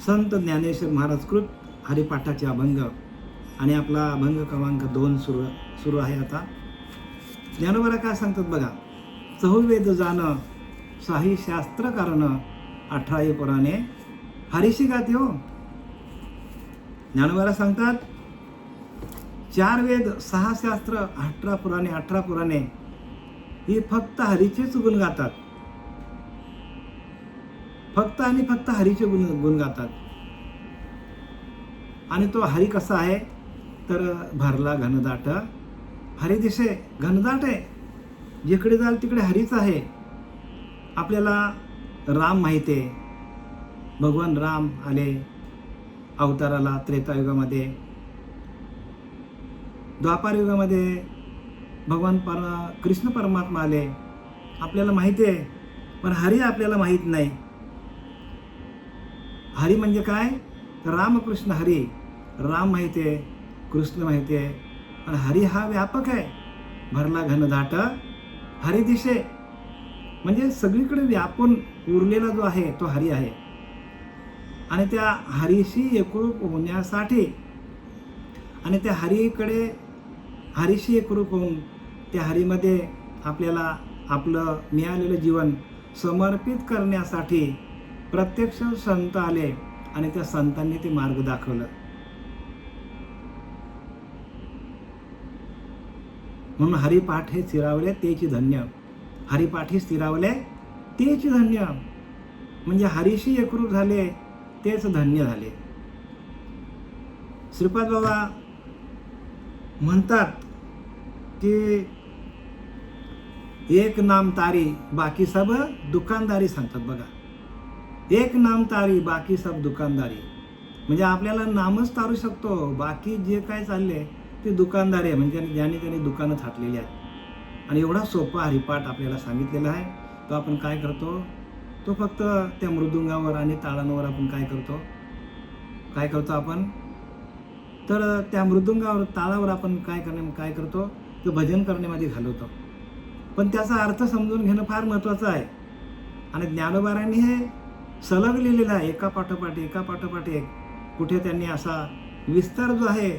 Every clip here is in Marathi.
संत ज्ञानेश्वर महाराज कृत हरिपाठाचे अभंग आणि आपला अभंग क्रमांक 2 सुरू आहे. आता ज्ञानोबा काय सांगतात बघा. चहुवेद जाण साही शास्त्र कारण 18 पुराणे हरीशी गाती हो. ज्ञानोबा सांगतात 4 वेद 6 शास्त्र 18 पुराणे ही फक्त हरीचेच गुण गातात. फक्त आणि फक्त हरीचे गुण गातात. आणि तो हरी कसा आहे तर भरला घनदाट. हरी दिसे घनदाट आहे, जिकडे जाल तिकडे हरीच आहे. आपल्याला राम माहिती आहे. भगवान राम आले अवताराला त्रेतायुगामध्ये. द्वापार युगामध्ये भगवान कृष्ण परमात्मा आले, आपल्याला माहिती आहे. पण हरी आपल्याला माहीत नाही. हरी म्हणजे काय तर रामकृष्ण हरी. राम माहिती आहे, कृष्ण माहिती आहे, आणि हरी हा व्यापक आहे. भरला घनदाट हरी दिशे म्हणजे सगळीकडे व्यापून उरलेला जो आहे तो हरी आहे. आणि त्या हरीशी एकरूप होण्यासाठी आणि त्या हरीशी एकरूप होऊन त्या हरीमध्ये आपल्याला आपलं मिळालेलं जीवन समर्पित करण्यासाठी प्रत्यक्ष संत आले आणि त्या संतांनी ते मार्ग दाखवलं. म्हणून हरिपाठ हे स्थिरावले तेची धन्य. हरिपाठी स्थिरावले तेची धन्य म्हणजे हरीशी एकरूप झाले तेच धन्य झाले. श्रीपाद बाबा म्हणतात की एक नाम तारी बाकी सब दुकानदारी सांगतात बघा. एक नाम तारी बाकी सब दुकानदारी म्हणजे आपल्याला नामच तारू शकतो, बाकी जे काय चालले ते दुकानदारी आहे. म्हणजे ज्याने त्याने दुकानं थाटलेली आहेत. आणि एवढा सोपा हरिपाठ आपल्याला सांगितलेला आहे. तो आपण काय करतो, तो फक्त त्या मृदुंगावर आणि ताळांवर आपण काय करतो आपण तर त्या मृदुंगावर ताळावर आपण काय करतो ते भजन करण्यामध्ये घालवतो. पण त्याचा अर्थ समजून घेणं फार महत्त्वाचं आहे. आणि ज्ञानोबारांनी हे सलग लिहिलेलं आहे, एका पाठोपाठ एक. कुठे त्यांनी असा विस्तार जो आहे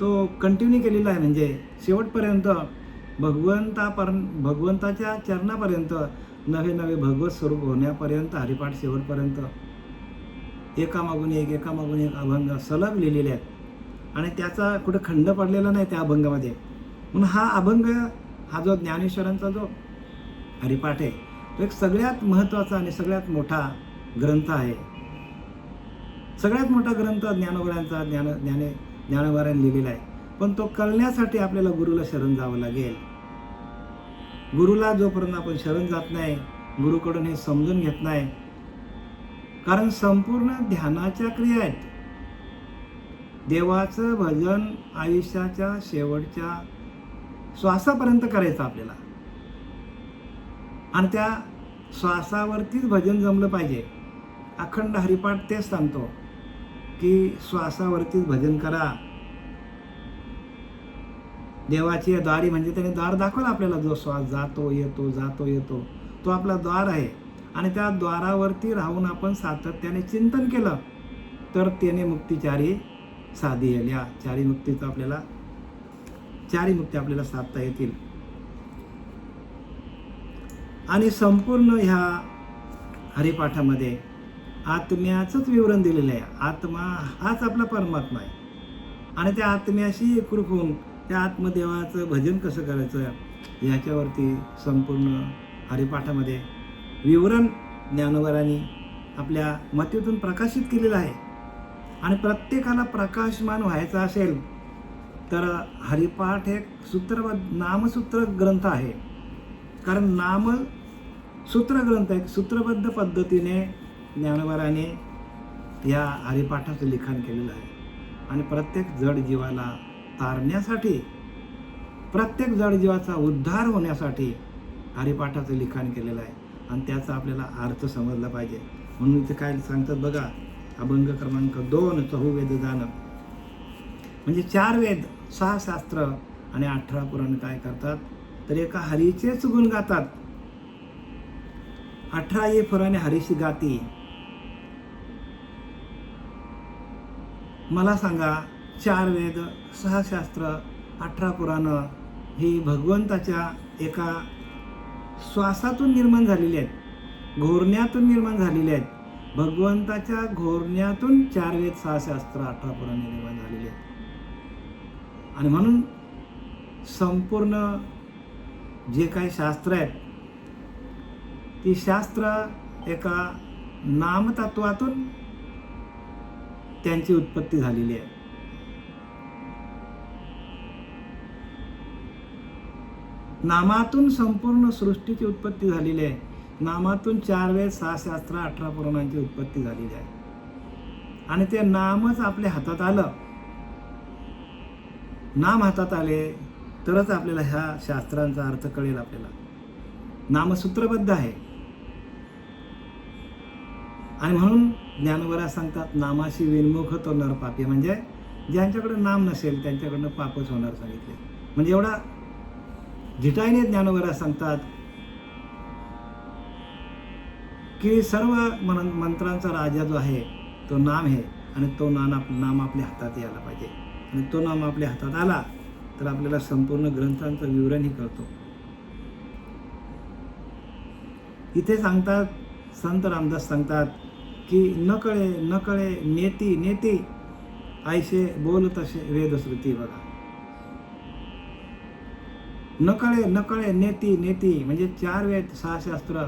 तो कंटिन्यू केलेला आहे. म्हणजे शेवटपर्यंत भगवंताच्या चरणापर्यंत नवे भगवत स्वरूप होण्यापर्यंत हरिपाठ शेवटपर्यंत एकामागून एक अभंग सलग लिहिलेले आहेत. आणि त्याचा कुठं खंड पडलेला नाही त्या अभंगामध्ये. म्हणून हा अभंग हा जो ज्ञानेश्वरांचा जो हरिपाठ आहे तो एक सगळ्यात महत्त्वाचा आणि सगळ्यात मोठा ग्रंथ आहे. सगळ्यात मोठा ग्रंथ ज्ञानोबारांचा ज्ञानोबारांनी लिहिलेला आहे. पण तो कळण्यासाठी आपल्याला गुरुला शरण जावं लागेल. गुरुला जोपर्यंत आपण शरण जात नाही, गुरुकडून हे समजून घेत नाही, कारण संपूर्ण ध्यानाच्या क्रिया आहेत. देवाचं भजन आयुष्याच्या शेवटच्या श्वासापर्यंत करायचं आपल्याला. आणि त्या श्वासावरतीच भजन जमलं पाहिजे. अखंड हरिपाठ तेच सांगतो की श्वासावरतीच भजन करा. देवाची द्वारी म्हणजे त्याने द्वार दाखवला आपल्याला. जो श्वास जातो येतो तो आपला द्वार आहे. आणि त्या द्वारावरती राहून आपण सातत्याने चिंतन केलं तर त्याने मुक्तीचारी साधी येईल. या चारी मुक्ती आपल्याला साधता येतील. आणि संपूर्ण ह्या हरिपाठामध्ये आत्म्याचंच विवरण दिलेलं आहे. आत्मा हाच आपला परमात्मा आहे. आणि त्या आत्म्याशी एकरूप होऊन त्या आत्मदेवाचं भजन कसं करायचं याच्यावरती संपूर्ण हरिपाठामध्ये विवरण ज्ञानोबारांनी आपल्या मतीतून प्रकाशित केलेलं आहे. आणि प्रत्येकाला प्रकाशमान व्हायचं असेल तर हरिपाठ एक नामसूत्र ग्रंथ आहे. कारण नामसूत्र ग्रंथ एक सूत्रबद्ध पद्धतीने ज्ञानोबारांनी या हरिपाठाचं लिखाण केलेलं आहे. आणि प्रत्येक जड जीवाला तारण्यासाठी, प्रत्येक जड जीवाचा उद्धार होण्यासाठी हरिपाठाचं लिखाण केलेलं आहे. आणि त्याचा आपल्याला अर्थ समजला पाहिजे. म्हणून इथे काय सांगतात बघा. अभंग क्रमांक 2 चहुवेद जाण म्हणजे 4 वेद 6 शास्त्र आणि 18 पुराण काय करतात तर एका हरीचेच गुण गातात. 18 पुराणे हरीशी गाती. मला सांगा, 4 वेद, 6 शास्त्र, 18 पुराणं ही भगवंताच्या एका श्वासातून निर्माण झालेली आहेत, घोरण्यातून निर्माण झालेली आहेत. भगवंताच्या घोरण्यातून 4 वेद, 6 शास्त्र, 18 पुराणे निर्माण झालेली आहेत. आणि म्हणून संपूर्ण जे काही शास्त्र आहेत, ती शास्त्र एका नामतत्वातून त्यांची उत्पत्ती झालेली आहे. नामातून संपूर्ण सृष्टीची उत्पत्ती झालेली आहे. नामातून 4 वेद, 6 शास्त्र, 18 पुराणांची उत्पत्ती झालेली आहे. आणि ते नामच आपल्या हातात आलं, नाम हातात आले तरच आपल्याला ह्या शास्त्रांचा अर्थ कळेल. आपल्याला नामसूत्रबद्ध आहे. आणि म्हणून ज्ञानवरा सांगतात, नामाशी विन्मुख तो नर पापी. म्हणजे ज्यांच्याकडे नाम नसेल त्यांच्याकडनं पापच होणार सांगितले. म्हणजे एवढा जिटाईने ज्ञानवरा सांगतात की सर्व मंत्रांचा राजा जो आहे तो नाम आहे. आणि तो नाम आपल्या हातात यायला पाहिजे. आणि तो नाम आपल्या हातात आला तर आपल्याला संपूर्ण ग्रंथांचं विवरणही कळतो. इथे सांगतात, संत रामदास सांगतात की नकळे नकळे नेती नेती ऐसे बोल तसे वेदश्रुती. बघा, नकळे नकळे नेती नेती म्हणजे 4 वेद, 6 शास्त्र,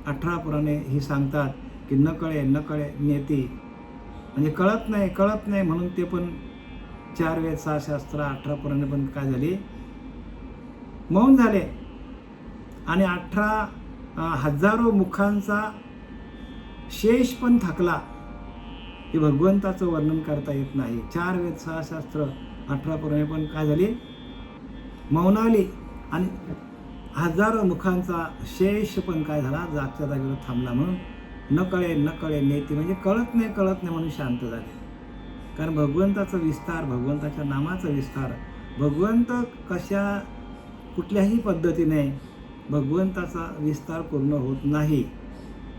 18 पुराणे ही सांगतात की नकळे नकळे नेती म्हणजे कळत नाही म्हणून ते पण 4 वेद, 6 शास्त्र, 18 पुराणे पण काय झाली, मौन झाले. आणि 18 हजारो मुखांचा शेष पण थकला. हे भगवंताचं वर्णन करता येत नाही. 4 वेद, 6 शास्त्र, 18 पुराणे पण काय झाली, मौनावली. आणि हजारो मुखांचा शेष पण काय झाला, जागच्या जागेवर थांबला. म्हणून नकळे नकळे नेती म्हणजे कळत नाही म्हणून शांत झाले. कारण भगवंताचा विस्तार, भगवंताच्या नामाचा विस्तार, भगवंत कुठल्याही पद्धतीने भगवंताचा विस्तार पूर्ण होत नाही.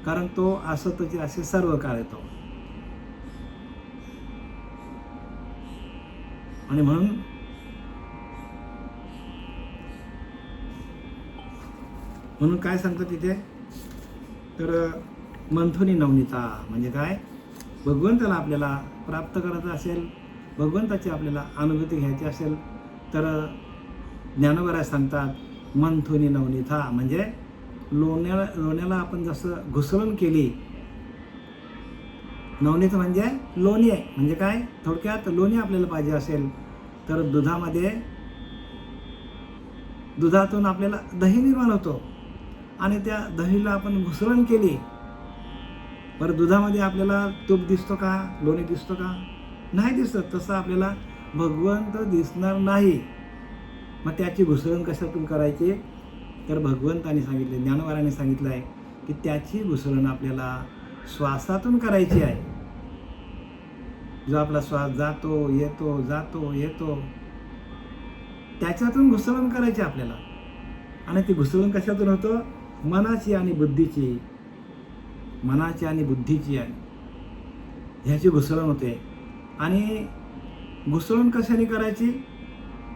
कारण तो असतचे असे सर्व काळ येतो. आणि म्हणून काय सांगतात तिथे, तर मंथुनी नवनीता म्हणजे काय, भगवंताला आपल्याला प्राप्त करायचं असेल, भगवंताची आपल्याला अनुभूती घ्यायची असेल तर ज्ञानोबा सांगतात मंथुनी नवनीता म्हणजे लोण्याला आपण जसं घुसळण केली. नवनीत म्हणजे लोणी आहे. म्हणजे काय, थोडक्यात लोणी आपल्याला पाहिजे असेल तर दुधातून आपल्याला दही निर्माण होतो. आणि त्या दहीला आपण घुसळण केली, बरं दुधामध्ये आपल्याला तूप दिसतो का, लोणी दिसतो का, नाही दिसत. तसं आपल्याला भगवंत दिसणार नाही. मग त्याची घुसळण कशातून करायची, तर भगवंताने सांगितले, ज्ञानवाराने सांगितलं आहे की त्याची घुसळण आपल्याला श्वासातून करायची आहे. जो आपला श्वास जातो येतो त्याच्यातून घुसळण करायची आपल्याला. आणि ती घुसळण कशातून होतं, मनाची आणि बुद्धीची आहे, ह्याची घुसळण होते. आणि घुसळण कशाने करायची,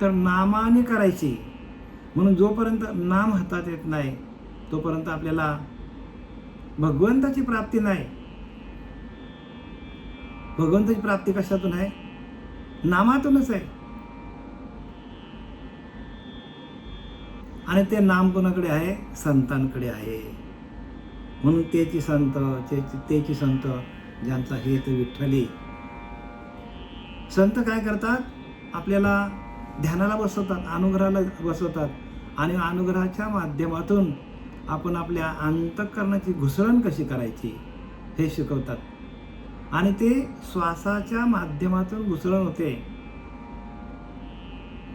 तर नामाने करायची. म्हणून जोपर्यंत नाम हातात येत नाही तोपर्यंत आपल्याला भगवंताची प्राप्ती नाही. भगवंताची प्राप्ती कशातून आहे, नामातूनच आहे. आणि ते नाम कोणाकडे आहे, संतांकडे आहे. म्हणून तेची संत ज्यांचा हेत विठ्ठली. संत काय करतात, आपल्याला ध्यानाला बसवतात, अनुग्रहाला बसवतात. आणि अनुग्रहाच्या माध्यमातून आपण आपल्या अंतःकरणाची घुसळण कशी करायची हे शिकवतात. आणि ते श्वासाच्या माध्यमातून घुसळण होते.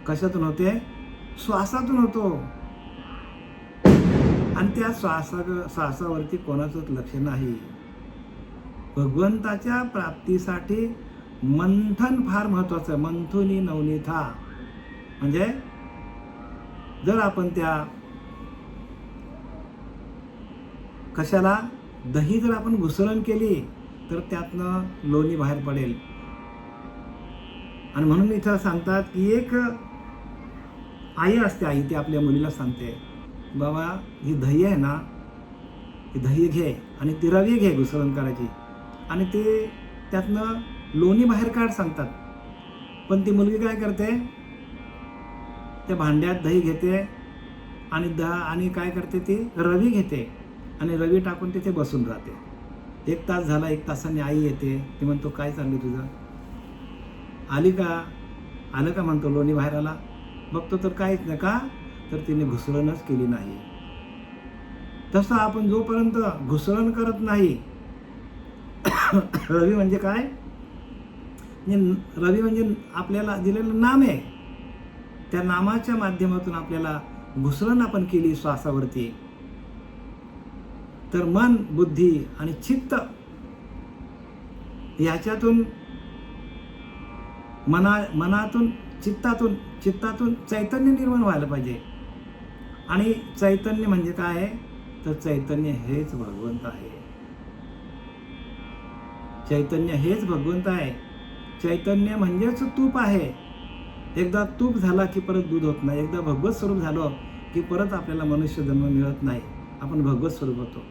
कशातून होते, श्वासातून होतो. आणि त्या श्वासावरती कोणाचंच लक्ष नाही. भगवंताच्या प्राप्तीसाठी मंथन फार महत्वाचं आहे. मंथुनी नवनीता म्हणजे जर आपण त्या कशाला, दही जर आपण घुसळण केली तर त्यातनं लोणी बाहेर पडेल. आणि म्हणून इथं सांगतात की एक आई असते, आई ती आपल्या मुलीला सांगते, बाबा ही दही आहे ना, ही दही घे आणि ती रवी घे घुसळण करायची आणि ते त्यातनं लोणी बाहेर काढ सांगतात. पण ती मुलगी काय करते, त्या भांड्यात दही घेते आणि काय करते, ती रवी घेते आणि रवी टाकून तिथे बसून राहते. 1 तास झाला, 1 तासाने आई येते. ती म्हणतो काय चाललं तुझं, आली का, आलं का म्हणतो, लोणी बाहेर आला. बघतो तर काहीच नाही. का तर तिने घुसळणच केली नाही. तसं आपण जोपर्यंत घुसळण करत नाही रवी म्हणजे काय, रवी म्हणजे आपल्याला दिलेलं नाम आहे. त्या नामाच्या माध्यमातून आपल्याला घुसळण आपण केली श्वासावरती, तर मन, बुद्धी आणि चित्त याच्यातून मनातून चित्तातून चैतन्य निर्माण व्हायला पाहिजे. आणि चैतन्य म्हणजे काय आहे, तर चैतन्य हेच भगवंत आहे. चैतन्य हेच भगवंत आहे. चैतन्य म्हणजेच तूप आहे. एकदा तूप झाला की परत दूध होत नाही. एकदा भगवत स्वरूप झालो की परत आपल्याला मनुष्य जन्म मिळत नाही, आपण भगवत स्वरूप होतो.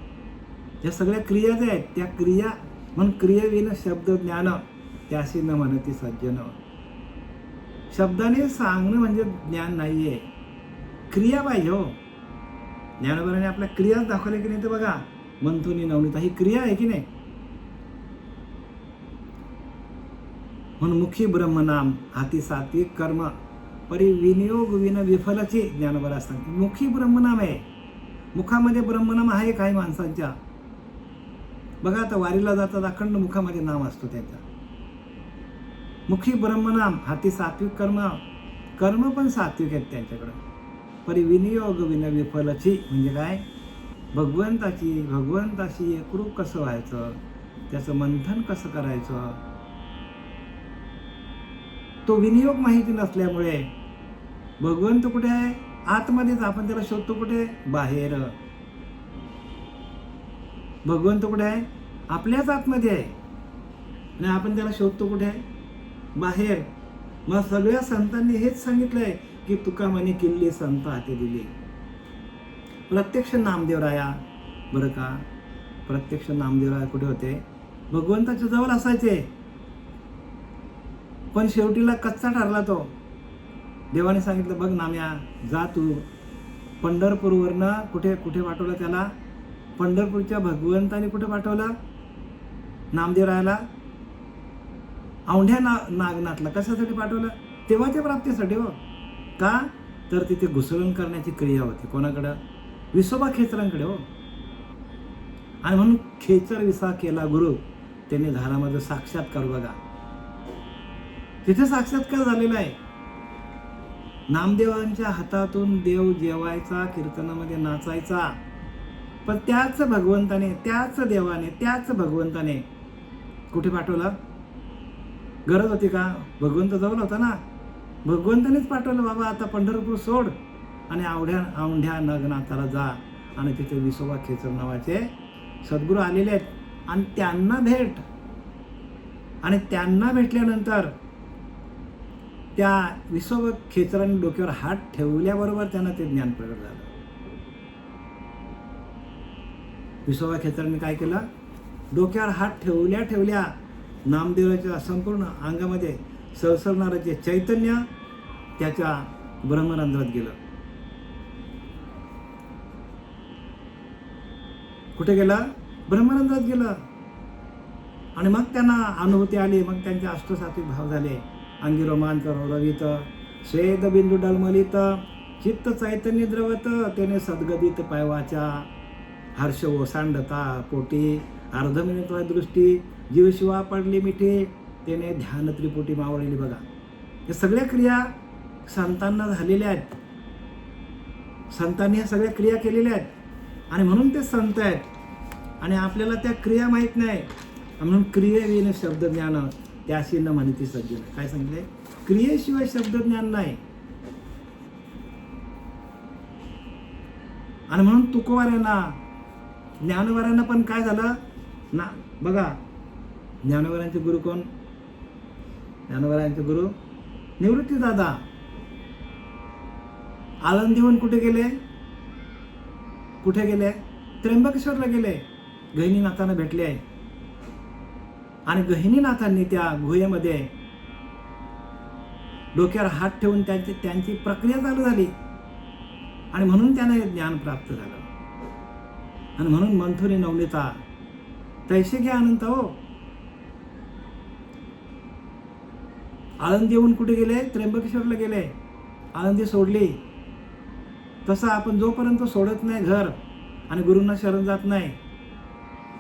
या सगळ्या क्रिया ज्या आहेत त्या क्रिया, म्हणून क्रियेविन शब्द ज्ञान त्याशी न म्हणती सज्जन. शब्दाने सांगणं म्हणजे ज्ञान नाहीये, क्रिया पाहिजे हो. ज्ञानोबाने आपल्या क्रियाच दाखवल्या की नाही, तर बघा मंथुनी नवनीता ही क्रिया आहे की नाही. म्हणून मुखी ब्रह्मनाम हाती सात्विक कर्म परी विनियोग विन विफलची ज्ञानोबा सांगते. मुखी ब्रह्मनाम आहे, मुखामध्ये ब्रह्मनाम आहे काही माणसांच्या. बघा आता वारीला जातात, अखंड मुखामध्ये नाम असतो त्यांचा. मुखी ब्रह्मनाम हाती सात्विक कर्म पण सात्विक आहेत त्यांच्याकडं. परी विनियोग विन विफलची म्हणजे काय, भगवंताशी एकरूप कसं व्हायचं, त्याचं मंथन कसं करायचं, तो विनियोग माहिती नसल्यामुळे भगवंत कुठे आहे, आतमध्येच. आपण त्याला शोधतो कुठे, बाहेर. भगवंत कुठे आहे, आपल्याच आतमध्ये आहे आणि आपण त्याला शोधतो कुठे आहे, बाहेर. मग सगळ्या संतांनी हेच सांगितलंय की तुका म्हणे किल्ली संत हाती दिली. प्रत्यक्ष नामदेवराया, बरं का, प्रत्यक्ष नामदेवराया कुठे होते, भगवंताच्या जवळ असायचे. पण शेवटीला कच्चा ठरला तो. देवाने सांगितलं, बघ नाम्या, जा तू पंढरपूरवरनं कुठे पाठवलं त्याला, पंढरपूरच्या भगवंताने कुठे पाठवलं, नामदेवरायाला औंढ्या नागनाथला. कशासाठी पाठवलं, तेव्हाच्या प्राप्तीसाठी हो. का तर तिथे घुसळण करण्याची क्रिया होती. कोणाकडं, विसोबा खेचरांकडे हो. आणि म्हणून खेचर विसा केला गुरु, त्याने झाला माझं साक्षात्कार. बघा तिथे साक्षात्कार झालेला आहे. नामदेवांच्या हातातून देव जेवायचा, कीर्तनामध्ये नाचायचा. पण त्याच भगवंताने, त्याच देवाने, त्याच भगवंताने कुठे पाठवलं, गरज होती का, भगवंत जवळ होता ना, भगवंतानेच पाठवलं, बाबा आता पंढरपूर सोड आणि औंढ्या नागनाथाला जा. आणि तिथे विसोबा खेचर नावाचे सद्गुरू आलेले आहेत आणि त्यांना भेट. आणि त्यांना भेटल्यानंतर त्या विसोबा खेचरांनी डोक्यावर हात ठेवल्याबरोबर त्यांना ते ज्ञान प्रगट झालं. विसोबा खेचरांनी काय केलं, डोक्यावर हात ठेवल्या नामदेवाच्या संपूर्ण अंगामध्ये सळसळणारं जे चैतन्य त्याच्या ब्रह्मरंध्रात गेलं. कुठे गेलं, ब्रह्मरंध्रात गेलं. आणि मग त्यांना अनुभूती आली. मग त्यांचे अष्टसात्विक भाव झाले. अंगी रोमांच रवित, स्वेद बिंदू डलमलित, चित्त चैतन्य द्रवत, त्याने सद्गदित पायवाच्या, हर्ष ओसांडता पोटी, अर्धमिनित दृष्टी, जीव शिवा पडली मिठी, त्याने ध्यान त्रिपुटी मावळली. बघा या सगळ्या क्रिया संतांना झालेल्या आहेत. संतांनी ह्या सगळ्या क्रिया केलेल्या आहेत आणि म्हणून ते संत आहेत. आणि आपल्याला त्या क्रिया माहीत नाही, म्हणून क्रियेविन शब्द ज्ञान त्याशी न म्हणती सज्जन. काय सांगितले, क्रियेशिवाय शब्द ज्ञान नाही. आणि म्हणून तुकोवाऱ्यांना, ज्ञानवाऱ्यांना पण काय झालं ना, बघा ज्ञानवाऱ्यांचे गुरु कोण, ज्ञानवाऱ्यांचे गुरु निवृत्ती दादा आळंदीहून कुठे गेले? कुठे गेले? त्र्यंबकेश्वरला गेले. गहिनीनाथांना भेटले आणि गहिनीनाथांनी त्या गुहेमध्ये डोक्यावर हात ठेवून त्यांची प्रक्रिया चालू झाली आणि म्हणून त्यांना हे ज्ञान प्राप्त झालं. आणि म्हणून मंथुनी नवनीता तैसे घ्या अनंत हो. आळंदीहून कुठे गेले? त्र्यंबकेश्वरला गेले. आळंदी सोडली. तसं आपण जोपर्यंत सोडत नाही घर आणि गुरूंना शरण जात नाही,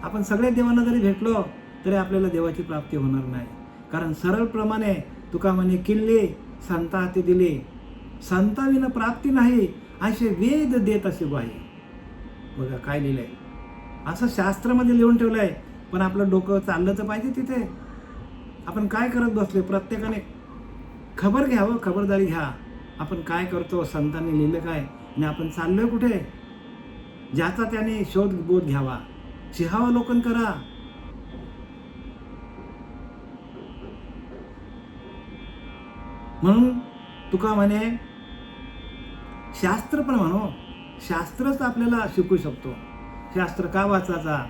आपण सगळ्या देवांना जरी भेटलो तरी आपल्याला देवाची प्राप्ती होणार नाही. कारण सरळप्रमाणे तुका म्हणे किल्ले संता हाती दिले, संताविना प्राप्ती नाही असे वेद देत असे ग्वाही. बघा काय लिहिलंय. असं शास्त्रामध्ये लिहून ठेवलंय, पण आपलं डोकं चाललं तर पाहिजे तिथे. आपण काय करत बसले? प्रत्येकाने खबर घ्यावं, खबरदारी घ्या. आपण काय करतो, संतांनी लिहिलं काय आणि आपण चाललोय कुठे? ज्याचा त्याने शोध बोध घ्यावा, सिंहावलोकन करा. म्हणून तुका म्हणे शास्त्र पण म्हणो, शास्त्रच आपल्याला शिकू शकतो. शास्त्र का वाचायचा?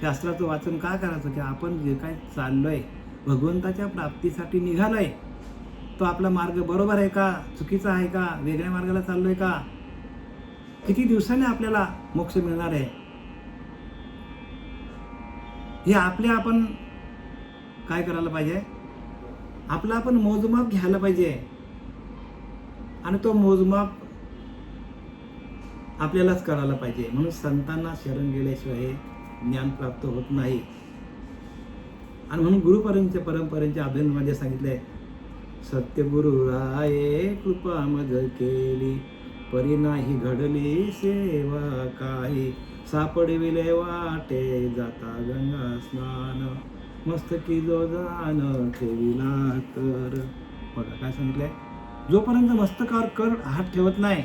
शास्त्राचं वाचन का करायचं? की आपण जे काय चाललोय भगवंताच्या प्राप्तीसाठी निघालोय, तो आपला मार्ग बरोबर आहे का, चुकीचा आहे का, वेगळ्या मार्गाला चाललोय का, किती दिवसांनी आपल्याला मोक्ष मिळणार आहे, हे आपण काय करायला पाहिजे? आपला आपण मोजमाप घ्यायला पाहिजे. आणि तो मोजमाप आपल्यालाच करायला पाहिजे. म्हणून संतांना शरण गेल्याशिवाय हे ज्ञान प्राप्त होत नाही. आणि म्हणून परंपरेच्या अभ्यंगामध्ये सांगितलंय, सत्यगुरु राये कृपा मज केली, परी नाही घडली सेवा काही, सापडविले वाटे जाता गंगा स्नान, मस्तकी जो जाण ठेविला कर. बघा काय सांगितलंय, जोपर्यंत मस्तकावर कर हात ठेवत नाही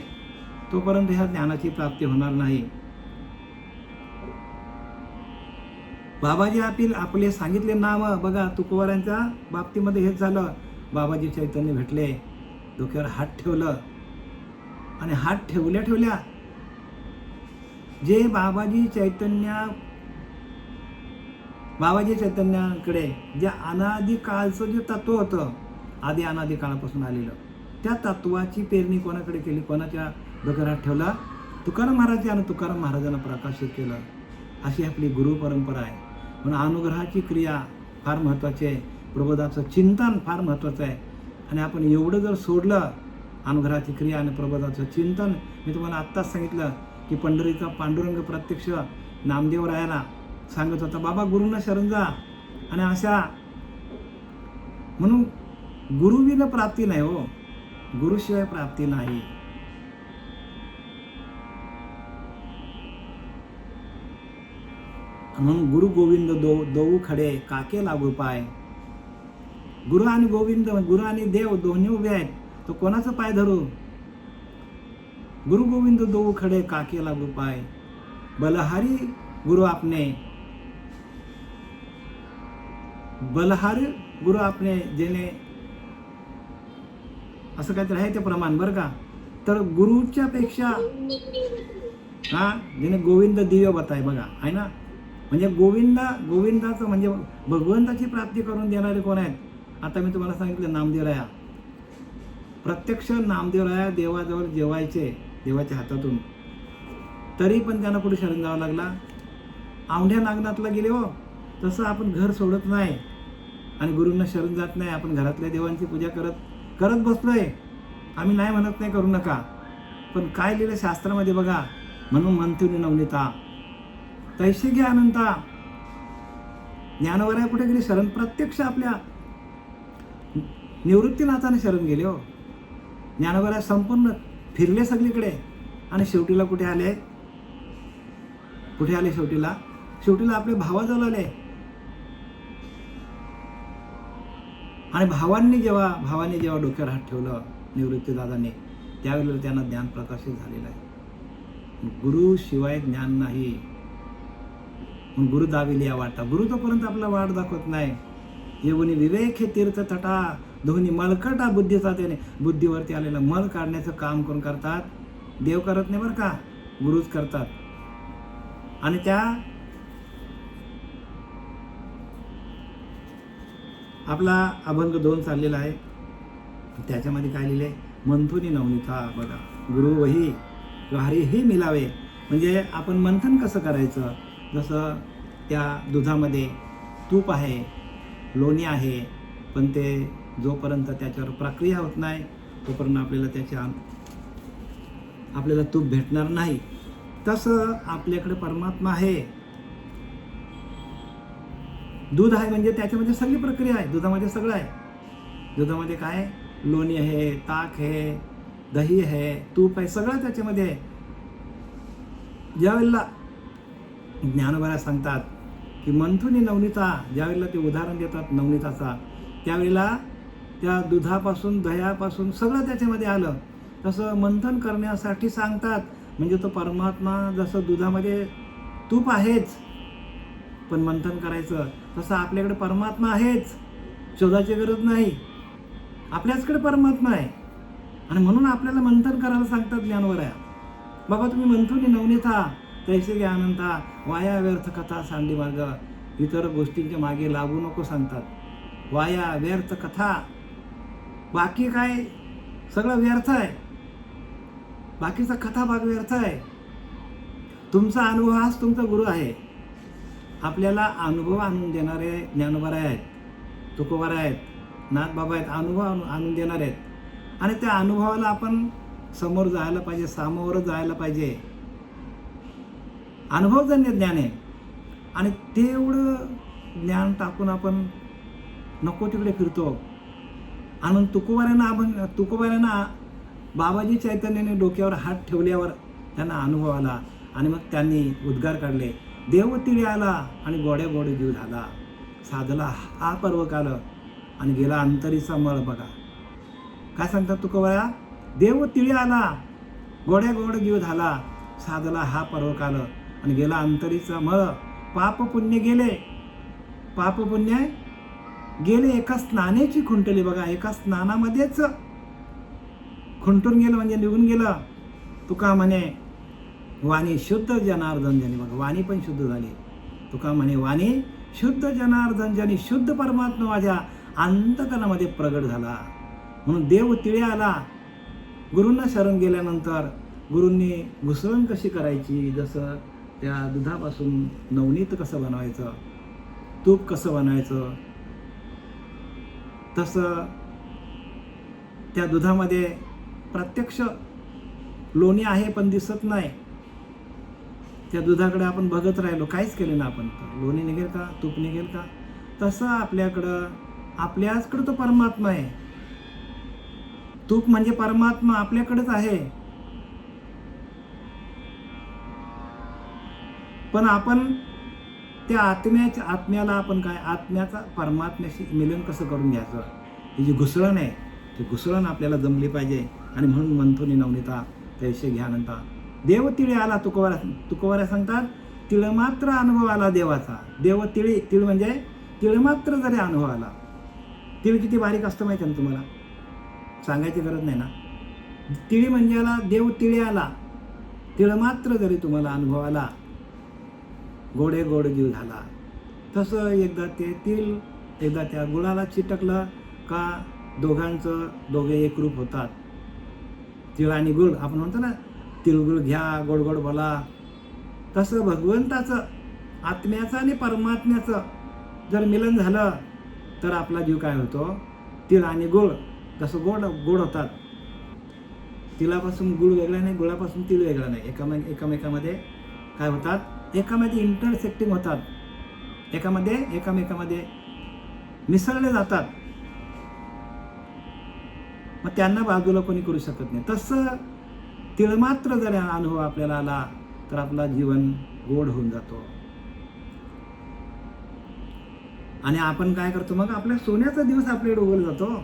तोपर्यंत ह्या ज्ञानाची प्राप्ती होणार नाही. बाबाजी आपले सांगितले नाम बघा. तुकोबारांच्या बाबतीमध्ये हेच झालं. बाबाजी चैतन्य भेटले, डोक्यावर हात ठेवलं आणि हात ठेवल्या जे बाबाजी चैतन्याकडे जे अनादि काळचं जे तत्व होतं, आधी अनादि काळापासून आलेलं, त्या तत्वाची पेरणी कोणाकडे केली? कोणाच्या डोक्यावर हात ठेवला? तुकाराम महाराज. आणि तुकाराम महाराजांना प्रकाशित केलं. अशी आपली गुरु परंपरा आहे. म्हणून अनुग्रहाची क्रिया फार महत्त्वाची आहे, प्रबोधाचं चिंतन फार महत्त्वाचं आहे. आणि आपण एवढं जर सोडलं, अनुग्रहाची क्रिया आणि प्रबोधाचं चिंतन, मी तुम्हाला आत्ताच सांगितलं की पंढरीचा पांडुरंग प्रत्यक्ष नामदेवरायाला सांगत होता, बाबा गुरूंना शरण जा. आणि अशा म्हणून गुरुविना प्राप्ती नाही हो, गुरुशिवाय प्राप्ती नाही. म्हणून गुरु गोविंद दोऊ खडे काके लागू पाय. गुरु आणि गोविंद, गुरु आणि देव दोन्ही उभे आहेत, तो कोणाचा पाय धरू? गुरु गोविंद दोऊ खडे काके लागू पाय, बलहारी गुरु आपने, बलहारी गुरु आपने जेने, असं काहीतरी आहे ते प्रमाण बरं का. तर गुरुच्या पेक्षा जेने गोविंद दिव्य बताय. बघा आहे ना, म्हणजे गोविंदाचं म्हणजे भगवंताची प्राप्ती करून देणारे कोण आहेत? आता मी तुम्हाला सांगितलं नामदेवराया. प्रत्यक्ष नामदेवराया देवाजवळ जेवायचे देवाच्या हातातून, तरी पण त्यांना कुठे शरण जावं लागला? औंढ्या नागनाथला गेले हो. तसं आपण घर सोडत नाही आणि गुरूंना शरण जात नाही. आपण घरातल्या देवांची पूजा करत बसलोय. आम्ही नाही म्हणत नाही करू नका, पण काय लिहिलं शास्त्रामध्ये बघा. म्हणून मंथुनी नवनीता तैसे घ्या अनंता. ज्ञानवराया कुठे गेली? शरण प्रत्यक्ष आपल्या निवृत्तीनाथाने शरण गेले हो. ज्ञानवराया संपूर्ण फिरले सगळीकडे आणि शेवटीला कुठे आले? शेवटीला आपल्या भावाजवळ आले. आणि भावाने जेव्हा डोक्यावर हात ठेवलं निवृत्ती दादाने, त्यावेळेला त्यांना ज्ञान प्रकाशित झालेलं आहे. गुरु शिवाय ज्ञान नाही. गुरु दाविली या वाटा. गुरु तोपर्यंत आपला वाट दाखवत नाही येऊनी विवेक हे तीर्थ तटा दोन्ही मलकटा बुद्धीचा त्याने बुद्धीवरती आलेला मल काढण्याचं काम कोण करतात? देव करत नाही बरं का, गुरुच करतात. आणि त्या आपला अभंग 2 चाललेला आहे, त्याच्यामध्ये काय लिहिले? मंथुनी नवनीता. बघा, गुरु वही हरी हे मिलावे. म्हणजे आपण मंथन कसं करायचं? जसं त्या दुधामध्ये तूप आहे, लोणी आहे, पण ते जोपर्यंत त्याच्यावर प्रक्रिया होत नाही तोपर्यंत आपल्याला तूप भेटणार नाही. तसं आपल्याकडे परमात्मा आहे. दूध आहे म्हणजे त्याच्यामध्ये सगळी प्रक्रिया आहे. दुधामध्ये सगळं आहे. दुधामध्ये काय? लोणी आहे, ताक आहे, दही आहे, तूप आहे, सगळं त्याच्यामध्ये आहे. ज्यावेळेला ज्ञानोबा सांगतात की मंथुनी नवनीता, ज्यावेळेला ते उदाहरण देतात नवनीताचा, त्यावेळेला त्या दुधापासून दह्यापासून सगळं त्याच्यामध्ये आलं. तसं मंथन करण्यासाठी सांगतात. म्हणजे तो परमात्मा जसं दुधामध्ये तूप आहेच, पण मंथन करायचं तसं आपल्याकडे परमात्मा आहेच, शोधाची गरज नाही. आपल्याचकडे परमात्मा आहे आणि म्हणून आपल्याला मंथन करायला सांगतात ज्ञानवऱ्या. बाबा तुम्ही मंथुनी नवनीता तैसे घ्या अनंता, वाया व्यर्थ कथा सांडी मार्ग. इतर गोष्टींच्या मागे लागू नको सांगतात. वाया व्यर्थ कथा, बाकी काय सगळं व्यर्थ आहे. बाकीचा कथा भाग व्यर्थ आहे. तुमचा अनुभव हाच तुमचा गुरु आहे. आपल्याला अनुभव आणून देणारे ज्ञानोबा आहेत, तुकोबा आहेत, नाथबाबा आहेत, अनुभव आणून देणार आहेत. आणि त्या अनुभवाला आपण समोर जायला पाहिजे, सामोरं जायला पाहिजे. अनुभवजन्य ज्ञान आहे आणि तेवढं ज्ञान टाकून आपण नको तिकडे फिरतो. आणि तुकोबाऱ्यांना बाबाजी चैतन्याने डोक्यावर हात ठेवल्यावर त्यांना अनुभव आला आणि मग त्यांनी उद्गार काढले, देव तिळी आला आणि गोड्या गोड जीव झाला, साधला हा पर्व काल आणि गेला अंतरीचा मळ. बघा काय सांगतात तुकोबाया? देव तिळी आला, गोड्या गोड जीव झाला, साधला हा पर्व काल आणि गेला अंतरीचा मळ. पाप पुण्य गेले एका स्नानाची खुंटली. बघा, एका स्नानामध्येच खुंटून गेलं म्हणजे निघून गेलं. तुका म्हणे वाणी शुद्ध जनार्दन जनी. बघा, वाणी पण शुद्ध झाली. तुका म्हणे वाणी शुद्ध जनार्दन जनी, शुद्ध परमात्मा माझ्या अंतकरणामध्ये प्रगट झाला. म्हणून देव तिळे आला. गुरूंना शरण गेल्यानंतर गुरूंनी घुसळण कशी करायची, जसं त्या दुधापासून नवनीत कसं बनवायचं, तूप कसं बनवायचं, तसं त्या दुधामध्ये प्रत्यक्ष लोणी आहे पण दिसत नाही. त्या दुधाकडे आपण बघत राहिलो, काहीच केलं ना आपण, तर लोणी निघेल का, तूप निघेल का? तसं आपल्याचकडं तो परमात्मा आहे. तूप म्हणजे परमात्मा आपल्याकडेच आहे. पण आपण त्या आत्म्याला आपण काय, आत्म्याचा परमात्म्याशी मिलन कसं करून घ्यायचं, ही जी घुसळण आहे ती घुसळण आपल्याला जमली पाहिजे. आणि म्हणून मंथुनी नवनीता तैसे घ्यानंता. देव तिळे आला. तुकोबाऱ्या सांगतात, तिळ मात्र अनुभव आला देवाचा. देव तिळ म्हणजे तिळ मात्र जरी अनुभव आला. तिळ किती बारीक असतं माहिती आहे ना तुम्हाला, सांगायची गरज नाही ना. तिळी म्हणजे आला, देव तिळे आला. तिळ मात्र जरी तुम्हाला अनुभव आला, गोडे गोड जीव झाला. तसं एकदा ते तिळ एकदा त्या गुळाला चिटकलं का दोघे एकरूप होतात. तिळ आणि गुळ, आपण म्हणतो ना तिळगुळ घ्या गोड गोड बोला. तसं भगवंताचं, आत्म्याचं आणि परमात्म्याचं जर मिलन झालं तर आपला जीव काय होतो, तिळ आणि गुळ तसं गोड होतात. तिळापासून गुळ वेगळा नाही, गुळापासून तिळ वेगळा नाही. एकामेकामध्ये काय होतात, एकामध्ये इंटरसेक्टिंग होतात, एकामेकामध्ये मिसळले जातात. मग त्यांना बाजूला कोणी करू शकत नाही. तसं तिळ मात्र जर अनुभव आपल्याला आला तर आपला जीवन गोड होऊन जातो. आणि आपण काय करतो मग, आपल्या सोन्याचा दिवस आपल्याकडे उगवला जातो.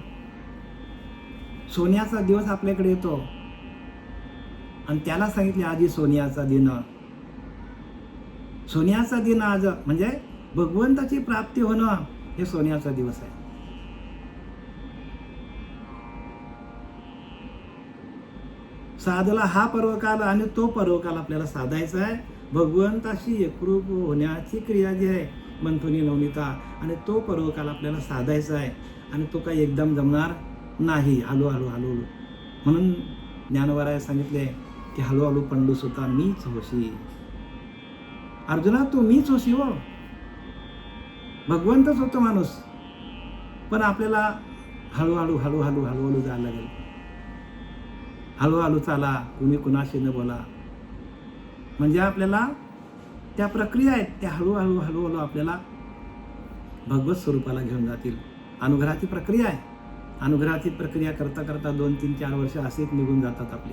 सोन्याचा दिवस आपल्याकडे येतो आणि त्याला सांगितले आधी सोन्याचा दिन. सोन्याचा दिन आज म्हणजे भगवंताची प्राप्ती होणं हे सोन्याचा दिवस आहे. साधला हा पर्वकाल आणि तो पर्वकाल आपल्याला साधायचा आहे. भगवंताशी एकरूप होण्याची क्रिया जी आहे मंथुनी नवनीता, आणि तो पर्वकाल आपल्याला साधायचा आहे. आणि तो काही एकदम जमणार नाही, हळूहळू हळूहळू. म्हणून ज्ञानवराया सांगितले की हळूहळू पंडूस होता मीच होशी. अर्जुना तू मीच होशी हो, भगवंतच होतो माणूस, पण आपल्याला हळूहळू हळूहळू हळूहळू जायला लागेल. हळूहळू चाला, कुणी कुणाशी न बोला. म्हणजे आपल्याला त्या प्रक्रिया आहेत त्या हळूहळू हळूहळू आपल्याला भगवत स्वरूपाला घेऊन जातील. अनुग्रहाची प्रक्रिया आहे. अनुग्रहाची प्रक्रिया करता करता 2, 3, 4 वर्ष असेच निघून जातात आपली.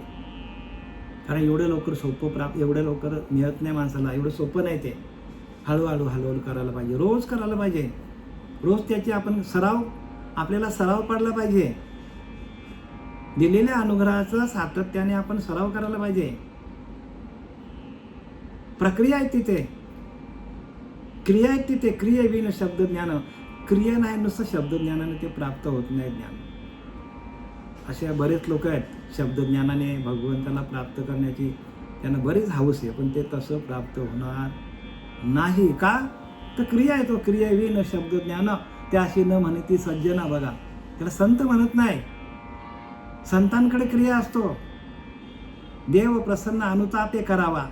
कारण एवढं लवकर सोपं एवढं लवकर मिळत नाही माणसाला, एवढं सोपं नाही ते. हळूहळू हळूहळू करायला पाहिजे, रोज करायला पाहिजे. रोज त्याची आपण आपल्याला सराव पडला पाहिजे. दिलेल्या अनुग्रहाचा सातत्याने आपण सराव करायला पाहिजे. प्रक्रिया आहे तिथे, क्रिया आहे तिथे. क्रियेविन शब्द ज्ञान, क्रिया नाही नुसतं शब्द ज्ञानाने ते प्राप्त होत नाही ज्ञान. असे बरेच लोक आहेत शब्दज्ञानाने भगवंताला प्राप्त करण्याची त्यांना बरीच हौस आहे, पण ते तसं प्राप्त होणार नाही. का तर क्रिया आहे, तो क्रियेविन शब्द ज्ञान त्याशी न म्हणती सज्जना. बघा, त्याला संत म्हणत नाही. संतांकडे क्रिया असतो. देव प्रसन्न अनुतापे करावा.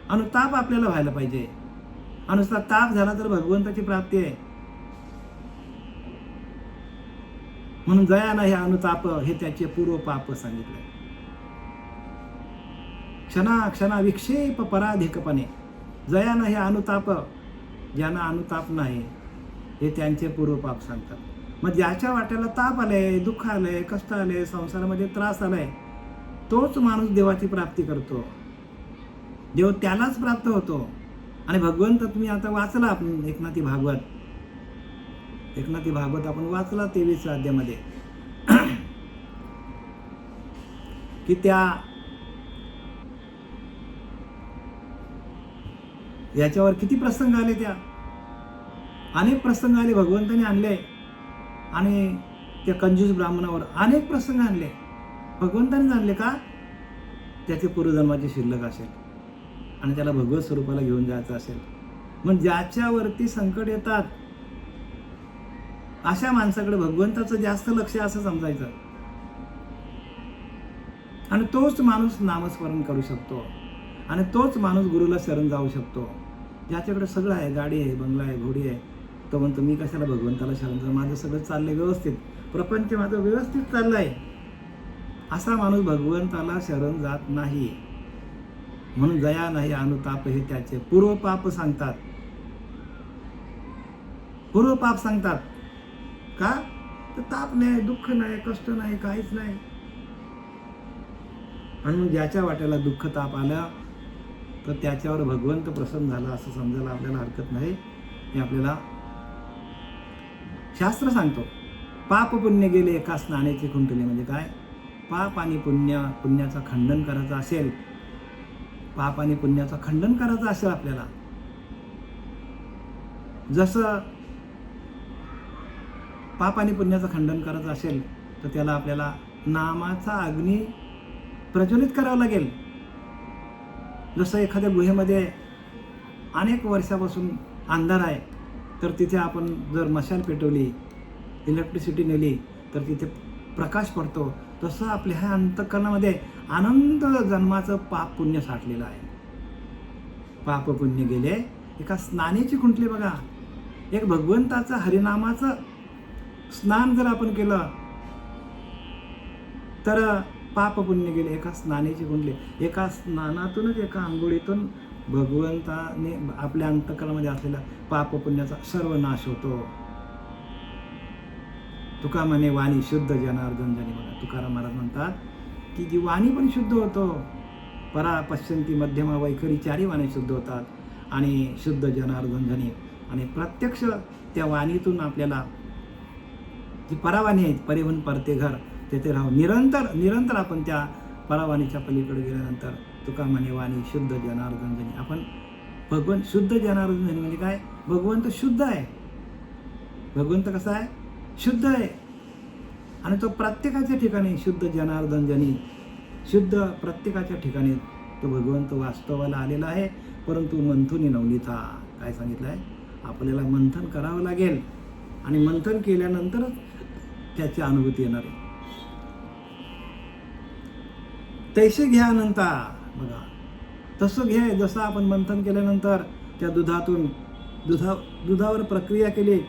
अनुताप आपल्याला व्हायला पाहिजे. अनुसा ताप झाला तर भगवंताची प्राप्ती आहे. म्हणून जया नाही अनुताप हे त्याचे पूर्व पाप सांगितले. क्षणा विक्षेप पराधिकपणे. जया नाही अनुताप, ज्यांना अनुताप नाही हे त्यांचे पूर्व पाप सांगतात. मग ज्याच्या वाट्याला ताप आले, दुःख आले, कष्ट आले, संसारामध्ये त्रास आलाय, तोच माणूस देवाची प्राप्ती करतो. देव त्यालाच प्राप्त होतो. आणि भगवंत तुम्ही आता वाचला आपण एकनाथी भागवत आपण वाचला 23 अध्यायामध्ये की त्या याच्यावर किती प्रसंग आले. त्या अनेक प्रसंग आले भगवंताने आणले. आणि त्या कंजूस ब्राह्मणावर अनेक प्रसंग आणले भगवंताने आणले. का? त्याचे पूर्वजन्माची शिल्लक असेल आणि त्याला भगवत स्वरूपाला घेऊन जायचं असेल. मग ज्याच्यावरती संकट येतात अशा माणसाकडे भगवंताचं जास्त लक्ष असं समजायचं. आणि तोच माणूस नामस्मरण करू शकतो. आणि तोच माणूस गुरुला शरण जाऊ शकतो. ज्याच्याकडे सगळं आहे, गाडी आहे, बंगला आहे, घोडी आहे, तो म्हणतो मी कशाला भगवंताला शरण जाऊ, माझं सगळं चाललंय व्यवस्थित, प्रपंच माझं व्यवस्थित चाललंय. असा माणूस भगवंताला शरण जात नाही. म्हणून जया नाही अनुताप हे त्याचे पूर्व पाप सांगतात. पूर्व पाप सांगतात. का? तर ताप नाही, दुःख नाही, कष्ट नाही, काहीच नाही. म्हणून ज्याच्या वाट्याला दुःख ताप आलं तर त्याच्यावर भगवंत प्रसन्न झाला असं समजायला आपल्याला हरकत नाही. हे आपल्याला शास्त्र सांगतो. पाप पुण्य गेले एका स्नानाची खुंटली. म्हणजे काय? पाप आणि पुण्याचं खंडन करायचं असेल, पाप आणि पुण्याचं खंडन करायचं असेल आपल्याला, जसं पाप आणि पुण्याचं खंडन करायचं असेल तर त्याला आपल्याला नामाचा अग्नी प्रज्वलित करावा लागेल. जसं एखाद्या गुहेमध्ये अनेक वर्षापासून अंधार आहे तर तिथे आपण जर मशाल पेटवली, इलेक्ट्रिसिटी नेली तर तिथे प्रकाश पडतो. तसं आपल्या ह्या अंतःकरणामध्ये अनंत जन्माचं पाप पुण्य साठलेलं आहे. पाप पुण्य गेले एका स्नानाची खुंटली. बघा, एक भगवंताचं हरिनामाचं स्नान जर आपण केलं तर पाप पुण्य गेले एका स्नानाची खुंटली. एका स्नानातूनच, एका आंघोळीतून भगवंताने आपल्या अंतःकरणामध्ये असलेला पाप पुण्याचा सर्व नाश होतो. तुका म्हणे वाणी शुद्ध जनार्दन जनी. बघा, तुकाराम महाराज म्हणतात की जी वाणी पण शुद्ध होतो. परा पश्चंती मध्यमा वैखरी चारी वाणी शुद्ध होतात आणि शुद्ध जनार्दन जनी. आणि प्रत्यक्ष त्या वाणीतून आपल्याला जी परावाणी आहेत, परिवन परते घर, तेथे राहून निरंतर आपण त्या परावाणीच्या पलीकडे गेल्यानंतर तुका म्हणे वाणी शुद्ध जनार्दन जनी. आपण भगवंत शुद्ध जनार्दन जनी म्हणजे काय? भगवंत शुद्ध आहे. भगवंत कसा आहे? शुद्ध आहे. आणि तो प्रत्येकाच्या ठिकाणी शुद्ध जनार्दन जनी, शुद्ध प्रत्येकाच्या ठिकाणी तो भगवंत वास्तवाला आलेला आहे. परंतु मंथुनी नवनीता काय सांगितलं आहे? आपल्याला मंथन करावं लागेल आणि मंथन केल्यानंतरच त्याची अनुभूती येणार आहे. तैसे घ्या नंतर बघा, तसं घ्या जसं आपण मंथन केल्यानंतर त्या दुधावर प्रक्रिया केली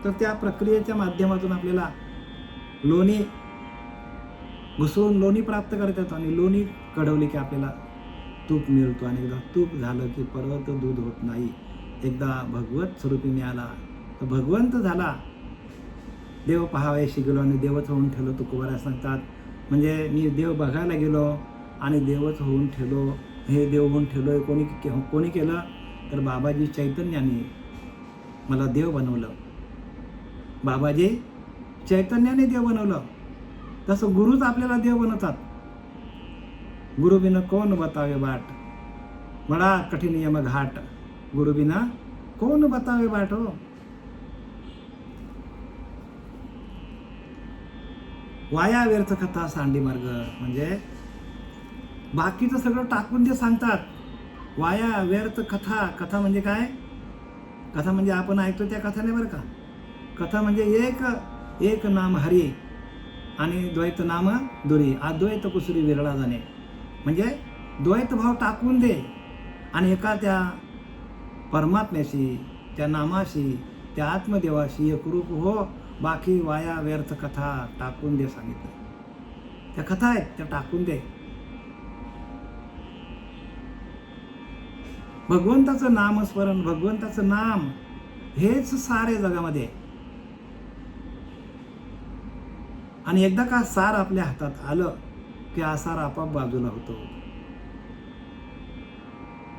तर त्या प्रक्रियेच्या माध्यमातून आपल्याला लोणी घुसळून लोणी प्राप्त करता येतो आणि लोणी कढवली की आपल्याला तूप मिळतो. आणि एकदा तूप झालं की परत दूध होत नाही. एकदा भगवत स्वरूपी मिळाला तर भगवंत झाला. देव पाहावयाशी गेलो आणि देवच होऊन ठेवलो तुकोबारा सांगतात. म्हणजे मी देव बघायला गेलो आणि देवच होऊन ठेवलो. हे देव होऊन ठेवलो कोणी केलं तर बाबाजी चैतन्याने मला देव बनवलं. बाबाजी चैतन्याने देव बनवलं. तसं गुरुच आपल्याला देव बनवतात. गुरु बिना कोण बतावे बाट, बडा कठीण यम घाट, गुरु बिना कोण बतावे बाट. हो, वाया व्यर्थ कथा सांडी मार्ग, म्हणजे बाकीचं सगळं टाकून ते सांगतात. वाया व्यर्थ कथा. कथा म्हणजे काय? कथा म्हणजे आपण ऐकतो त्या कथा नाही बरं का. कथा म्हणजे एक नाम हरी आणि द्वैत नाम दुरी, अद्वैत कुसरी विरळा जाणे. म्हणजे द्वैत भाव टाकून दे आणि एका त्या परमात्म्याशी, त्या नामाशी, त्या आत्मदेवाशी एकरूप हो. बाकी वाया व्यर्थ कथा टाकून दे सांगितलं. त्या कथा आहेत त्या टाकून दे. भगवंताचं नामस्मरण, भगवंताचं नाम हेच सारे जगामध्ये. आणि एकदा का सार आपल्या हातात आलं की आसार आपाप बाजूला होतो.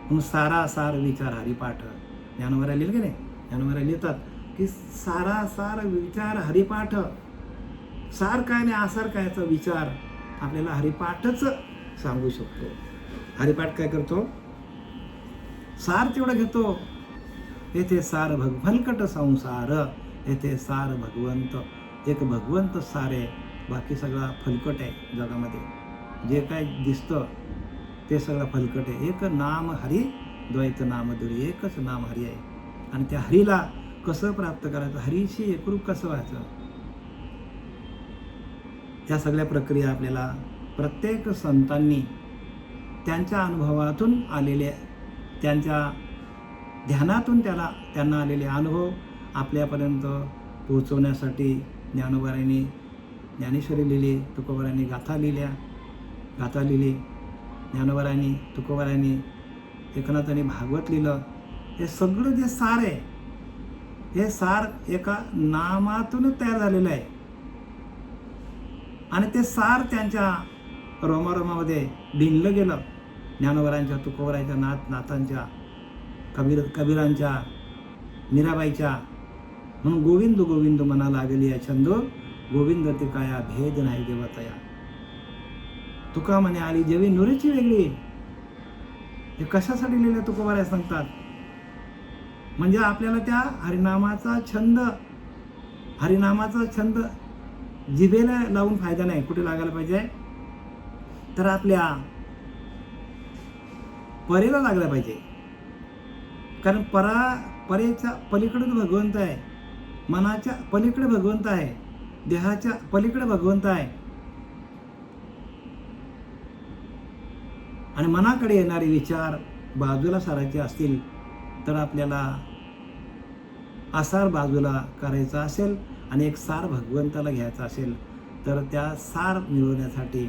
म्हणून सारासार विचार हरिपाठ ज्ञानोबा लिहिलं की नाही? ज्ञानोबा लिहितात की सारासार विचार हरिपाठ. सार काय नाही आसार कायचा विचार आपल्याला हरिपाठच सांगू शकतो. हरिपाठ काय करतो? सार तेवढं घेतो. येथे सार भलकट संसार, येथे सार भगवंत. एक भगवंत सारे, बाकी सगळा फलकट आहे जगामध्ये. जे काय दिसतं ते सगळं फलकट आहे. एक नाम हरी, द्वैत नाम दुरी. एकच नाम हरी आहे. आणि त्या हरीला कसं प्राप्त करायचं, हरीशी एकरूप कसं व्हायचं, या सगळ्या प्रक्रिया आपल्याला प्रत्येक संतांनी त्यांच्या अनुभवातून आलेले, त्यांच्या ध्यानातून त्यांना आलेले अनुभव आपल्यापर्यंत पोहोचवण्यासाठी ज्ञानोबारांनी ज्ञानेश्वरी लिहिली, तुकोबारांनी गाथा लिहिली, ज्ञानोबारांनी, तुकोबारांनी एकनाथांनी भागवत लिहिलं. हे सगळं जे सार आहे, हे सार एका नामातूनच तयार झालेलं आहे. आणि ते सार त्यांच्या रोमारोमामध्ये भिनलं गेलं. ज्ञानोबारांच्या, तुकोबारांच्या, नाथांच्या, कबीरांच्या, मीराबाईच्या. म्हणून गोविंद गोविंद मना लागली या छंदो, गोविंद ते काया भेद नाही देवतया. तुका म्हणे आली जेवी नुरीची वेगळी. हे कशासाठी लिहिलं तुकोबारा सांगतात. म्हणजे आपल्याला त्या हरिनामाचा छंद जिभेला लावून फायदा नाही. कुठे लागायला पाहिजे तर आपल्या परेला लागला पाहिजे. कारण परेच्या पलीकडे भगवंत आहे, मनाच्या पलीकडे भगवंत आहे, देहाच्या पलीकडे भगवंत आहे. आणि मनाकडे येणारे विचार बाजूला सारायचे असतील तर आपल्याला आसार बाजूला करायचा असेल आणि एक सार भगवंताला घ्यायचा असेल तर त्या सार मिळवण्यासाठी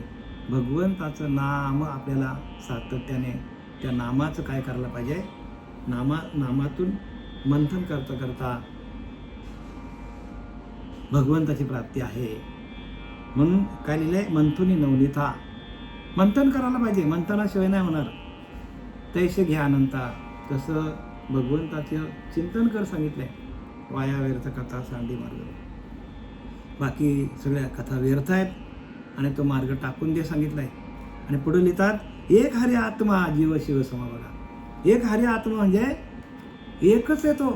भगवंताचं नाम आपल्याला सातत्याने, त्या नामाचं काय करायला पाहिजे, नामातून मंथन करता भगवंताची प्राप्ती आहे. म्हणून काय लिहिलंय? मंथुनी नवनीता. मंथन करायला पाहिजे, मंथनाशिवाय नाही होणार. तैसे घ्या अनंता. तसं भगवंताचं चिंतन कर सांगितलंय. वाया व्यर्थ कथा सांडी मार्ग. बाकी सगळ्या कथा व्यर्थ आहेत आणि तो मार्ग टाकून दे सांगितलाय. आणि पुढे लिहितात एक हरी आत्मा जीव शिव समा. बघा, एक हरी आत्मा म्हणजे एकच आहे तो.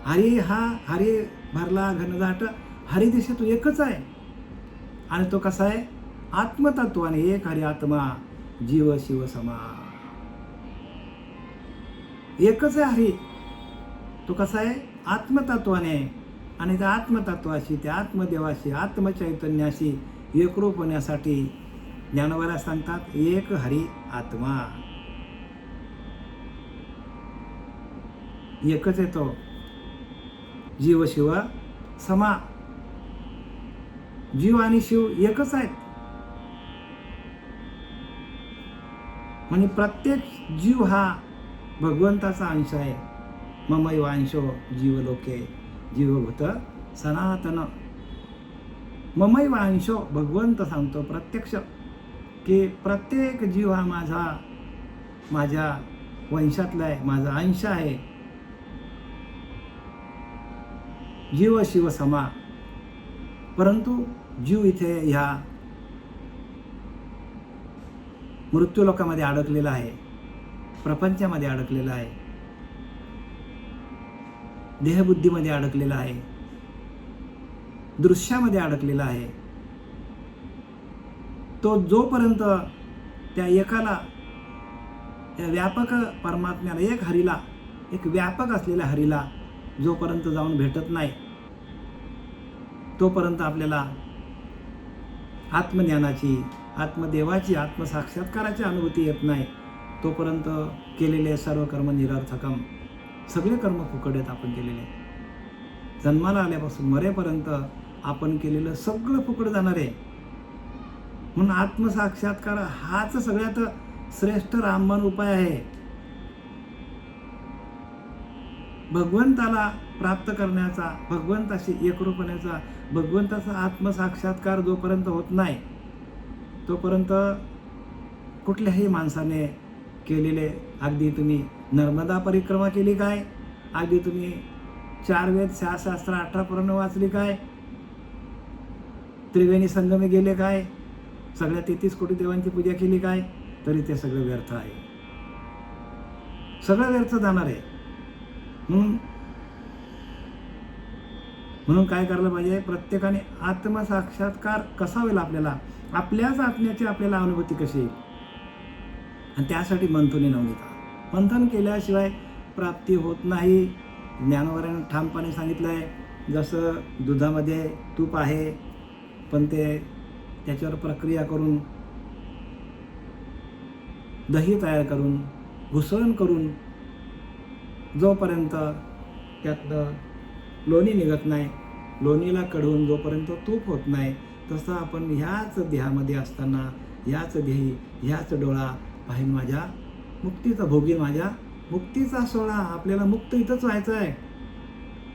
हरी भरला घनदाट, हरी दिशे तो एकच आहे. आणि तो कसा आहे? आत्मतत्वाने एक हरी आत्मा जीव शिव समा. एकच आहे हरी. तो कसा आहे? आत्मतत्वाने. आणि त्या आत्मतत्वाशी, त्या आत्मदेवाशी, आत्मचैतन्याशी एकरूप होण्यासाठी ज्ञानोबाला सांगतात एक हरी आत्मा. एकच आहे तो जीव शिव समा. जीव आणि शिव एकच आहेत. म्हणजे प्रत्येक जीव हा भगवंताचा अंश आहे. ममैव अंशो जीवलोके जीवभूत सनातन. ममैव अंशो, भगवंत सांगतो प्रत्यक्ष की प्रत्येक जीव हा माझ्या वंशातला आहे, माझा अंश आहे. जीव शिव समा. परंतु जीव इथे ह्या मृत्यूलोकामध्ये अडकलेला आहे, प्रपंचामध्ये अडकलेला आहे, देहबुद्धीमध्ये अडकलेला आहे, दृश्यामध्ये अडकलेला आहे. तो जोपर्यंत त्या एकाला, त्या व्यापक परमात्म्याला, एक हरीला, एक व्यापक असलेल्या हरीला जोपर्यंत जाऊन भेटत नाही, तोपर्यंत आपल्याला आत्मज्ञानाची, आत्मदेवाची, आत्मसाक्षात्काराची अनुभूती येत नाही. तोपर्यंत केलेले सर्व कर्म निरर्थकम. सगळे कर्म फुकट आहेत आपण केलेले. जन्माला आल्यापासून मरेपर्यंत आपण केलेलं सगळं फुकट जाणार आहे. म्हणून आत्मसाक्षात्कार हाच सगळ्यात श्रेष्ठ रामबाण उपाय आहे. भगवंताला प्राप्त करण्याचा, भगवंताशी एकरूप होण्याचा, भगवंताचा आत्मसाक्षात्कार जोपर्यंत होत नाही, तोपर्यंत कुठल्याही माणसाने केलेले, अगदी तुम्ही नर्मदा परिक्रमा केली काय, अगदी तुम्ही 4 वेद 6 शास्त्र 18 पुराण वाचली काय, त्रिवेणी संगमे गेले काय, सगळ्या 33 कोटी देवांची पूजा केली काय, तरी ते सगळं व्यर्थ आहे. सगळं व्यर्थ जाणार आहे. म्हणून काय करायला पाहिजे? प्रत्येकाने आत्मसाक्षात्कार कसा होईल आपल्याला, आपल्याच आत्म्याची आपल्याला अनुभूती कशी येईल. आणि त्यासाठी मंथन नवनीता. मंथन केल्याशिवाय प्राप्ती होत नाही. ज्ञानोबाने ठामपणे सांगितलं आहे, जसं दुधामध्ये तूप आहे, पण त्याच्यावर प्रक्रिया करून, दही तयार करून, घुसळण करून, जोपर्यंत त्यातलं लोणी निघत नाही, लोणीला कढवून जोपर्यंत तूप होत नाही, तसं आपण ह्याच देहामध्ये असताना, ह्याच देही, ह्याच डोळा पाहिन माझ्या मुक्तीचा, भोगीन माझ्या मुक्तीचा सोहळा. आपल्याला मुक्त इथंच व्हायचं आहे.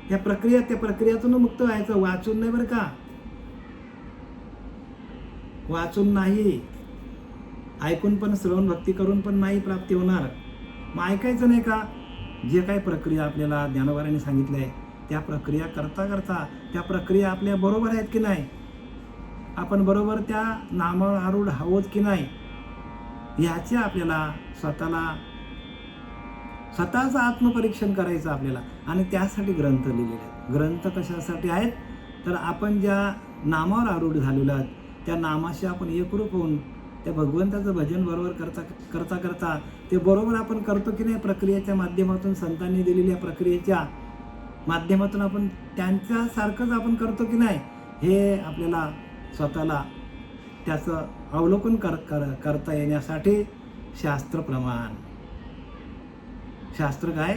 त्या प्रक्रियातून मुक्त व्हायचं, वाचून नाही. बरं का, वाचून नाही, ऐकून पण, श्रवण भक्ती करून पण नाही प्राप्ती होणार. मग ऐकायचं नाही का? जे काही प्रक्रिया आपल्याला ज्ञानोबाने सांगितलं आहे, त्या प्रक्रिया करता करता, त्या प्रक्रिया आपल्या बरोबर आहेत की नाही, आपण बरोबर त्या नामावर आरूढ आहोत की नाही, ह्याचे आपल्याला स्वतःचं आत्मपरीक्षण करायचं आपल्याला. आणि त्यासाठी ग्रंथ लिहिलेले आहेत. ग्रंथ कशासाठी आहेत? तर आपण ज्या नामावर आरूढ झालेलो आहोत, त्या नामाशी आपण एकरूप होऊन त्या भगवंताचं भजन बरोबर करता करता ते बरोबर आपण करतो की नाही, प्रक्रियेच्या माध्यमातून, संतांनी दिलेल्या प्रक्रियेच्या माध्यमातून आपण त्यांच्यासारखंच आपण करतो की नाही, हे आपल्याला स्वतःला त्याचं अवलोकन करता येण्यासाठी शास्त्र प्रमाण, शास्त्र काय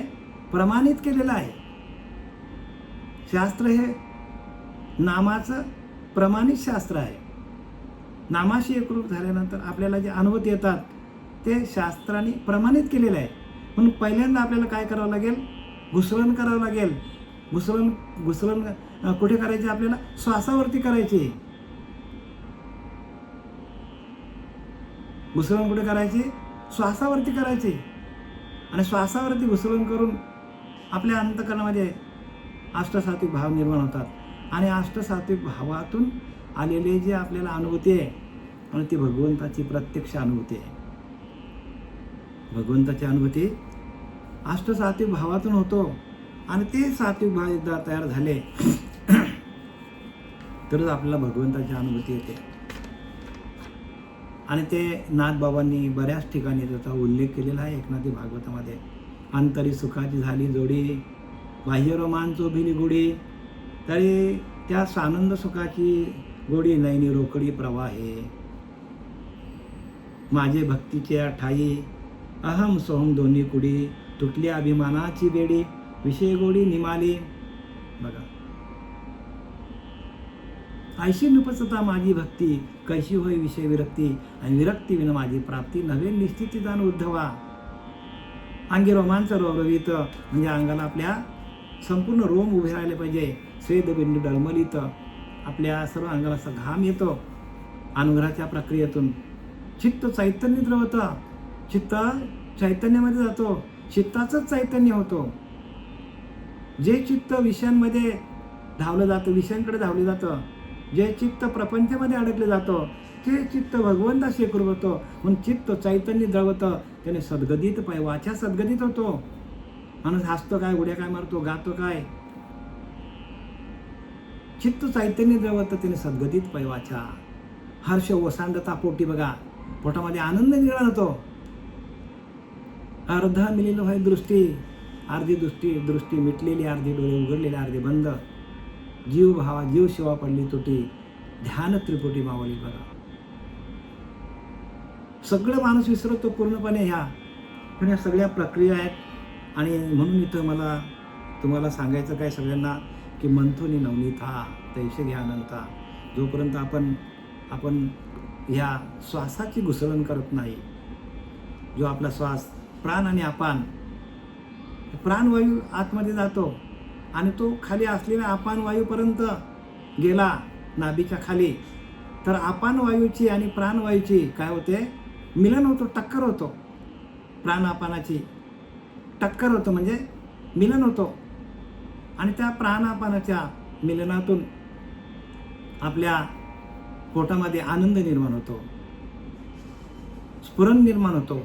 प्रमाणित केलेलं आहे. शास्त्र हे नामाचं प्रमाणित शास्त्र आहे. नामाशी एकरूप झाल्यानंतर आपल्याला जे अनुभूती येतात ते शास्त्राने प्रमाणित केलेलं आहे. म्हणून पहिल्यांदा आपल्याला काय करावं लागेल? घुसळण करावं लागेल. घुसळण कुठे करायची? आपल्याला श्वासावरती करायची. घुसळण कुठे करायची? श्वासावरती करायची. आणि श्वासावरती घुसळण करून आपल्या अंतःकरणामध्ये अष्टसात्विक भाव निर्माण होतात. आणि अष्टसात्विक भावातून आलेले जे आपल्याला अनुभूती आहे, आणि ती भगवंताची प्रत्यक्ष अनुभूती आहे. भगवंताची अनुभूती अष्टसात्विक भावातून होतो. आणि ते सात्विक भाव एकदा तयार झाले तरच आपल्याला भगवंताची अनुभूती येते. आणि ते नाथबाबांनी बऱ्याच ठिकाणी त्याचा उल्लेख केलेला आहे एकनाथी भागवतामध्ये. अंतरी सुखाची झाली जोडी, बाह्य रोमांच उभिली गुढी, तरी त्या सानंद सुखाची गोडी नैनी रोकडी प्रवाहे. माझे भक्तीचे ठाई, अहम सोहम दोन्ही कुडी, तुटली अभिमानाची बेडी, विषय गोडी निमाली. बघा, ऐशी नुपचता माझी भक्ती, कैशी होई विषय विरक्ती, आणि विरक्ती विन माझी प्राप्ती, नवे निश्चिती जाण उद्धवा. अंगी रोमांच रवरवीत, म्हणजे अंगाला आपल्या संपूर्ण रोम उभे राहिले पाहिजे. स्वेदबिंदू डळमलीत, आपल्या सर्व अंगाला असा घाम येतो अनुग्रहाच्या प्रक्रियेतून. चित्त चैतन्य द्रवतं, चित्त चैतन्यामध्ये जातो, चित्ताचंच चैतन्य होतो. जे चित्त विषयांमध्ये धावलं जातं, विषयांकडे धावलं जातं, जे चित्त प्रपंचामध्ये अडकले जातं, ते चित्त भगवंताशी एकरूप होतं. म्हणून चित्त चैतन्य द्रवतं, त्याने सद्गदित पाय वाचा सद्गदित होतो. माणूस हसतो काय, उड्या काय मारतो, गातो काय, चित्त चैतन्य द्रवतं, त्याने सद्गदित पाय वाचा. हर्ष ओसांडता पोटी, बघा पोटामध्ये आनंद निर्माण होतो. अर्धा मिलेलं व्हाय दृष्टी, अर्धी दृष्टी मिटलेली, अर्धी डोळे उघडलेले, अर्धे बंद. जीव भावा जीव शिवा पडली तुटी, ध्यान त्रिपुटी मावली. बघा, सगळं माणूस विसरतो पूर्णपणे ह्या, पण ह्या सगळ्या प्रक्रिया आहेत. आणि म्हणून इथं मला तुम्हाला सांगायचं काय सगळ्यांना, की मंथुनी नवनीथा तैसे घ्या अनंता. जोपर्यंत आपण ह्या श्वासाची घुसळण करत नाही, जो आपला श्वास प्राण आणि अपान, प्राणवायू आतमध्ये जातो आणि तो खाली असलेल्या अपान वायूपर्यंत गेला नाभीच्या खाली, तर अपान वायूची आणि प्राणवायूची काय होते, मिलन होतो, टक्कर होतो. प्राण अपानाची टक्कर होतं म्हणजे मिलन होतो. आणि त्या प्राणापानाच्या मिलनातून आपल्या पोटामध्ये आनंद निर्माण होतो, स्फुरण निर्माण होतो.